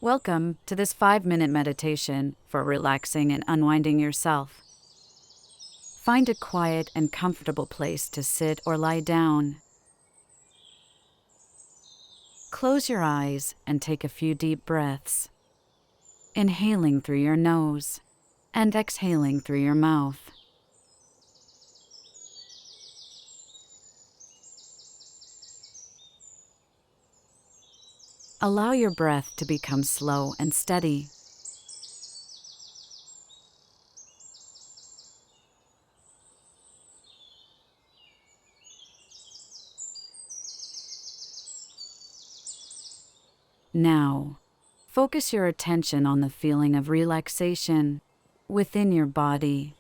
Welcome to this 5-minute meditation for relaxing and unwinding yourself. Find a quiet and comfortable place to sit or lie down. Close your eyes and take a few deep breaths, inhaling through your nose and exhaling through your mouth. Allow your breath to become slow and steady. Now, focus your attention on the feeling of relaxation within your body.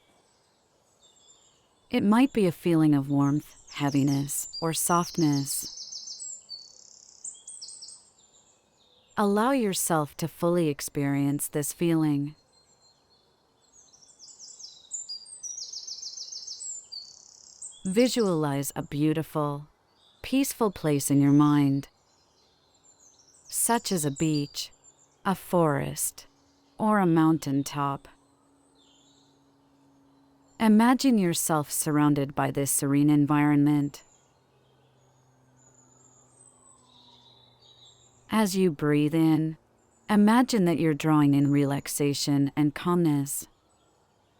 It might be a feeling of warmth, heaviness, or softness. Allow yourself to fully experience this feeling. Visualize a beautiful, peaceful place in your mind, such as a beach, a forest, or a mountain top. Imagine yourself surrounded by this serene environment. As you breathe in, imagine that you're drawing in relaxation and calmness.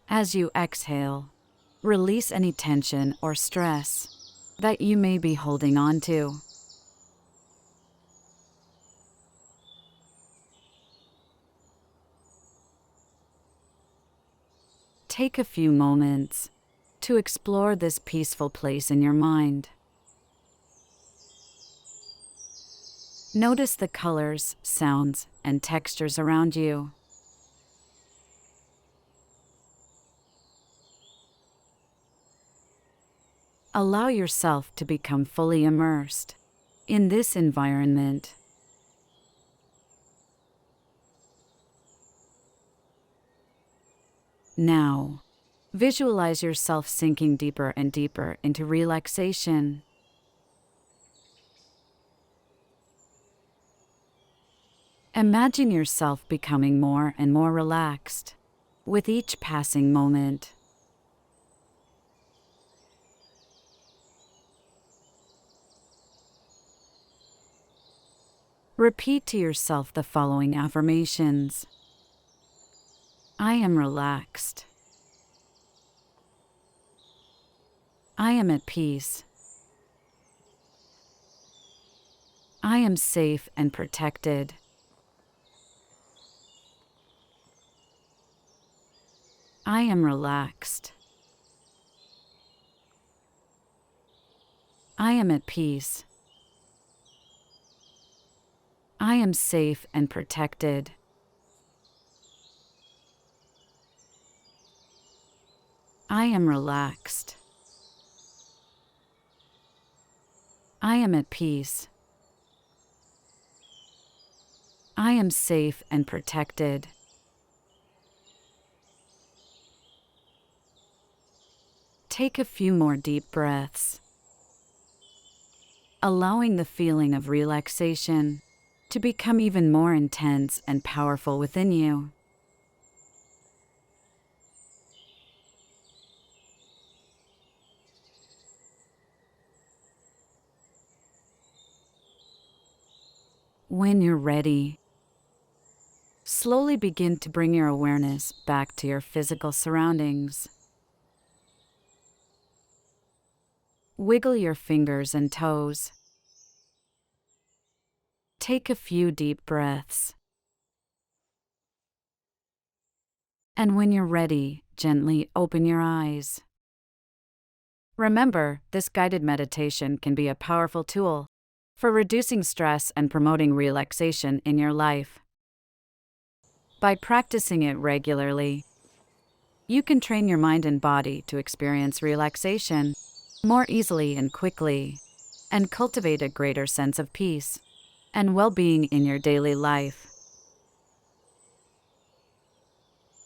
As you exhale, release any tension or stress that you may be holding on to. Take a few moments to explore this peaceful place in your mind. Notice the colors, sounds, and textures around you. Allow yourself to become fully immersed in this environment. Now, visualize yourself sinking deeper and deeper into relaxation. Imagine yourself becoming more and more relaxed with each passing moment. Repeat to yourself the following affirmations. I am relaxed. I am at peace. I am safe and protected. I am relaxed. I am at peace. I am safe and protected. I am relaxed. I am at peace. I am safe and protected. Take a few more deep breaths, allowing the feeling of relaxation to become even more intense and powerful within you. When you're ready, slowly begin to bring your awareness back to your physical surroundings. Wiggle your fingers and toes. Take a few deep breaths. And when you're ready, gently open your eyes. Remember, this guided meditation can be a powerful tool for reducing stress and promoting relaxation in your life. By practicing it regularly, you can train your mind and body to experience relaxation more easily and quickly, and cultivate a greater sense of peace and well-being in your daily life.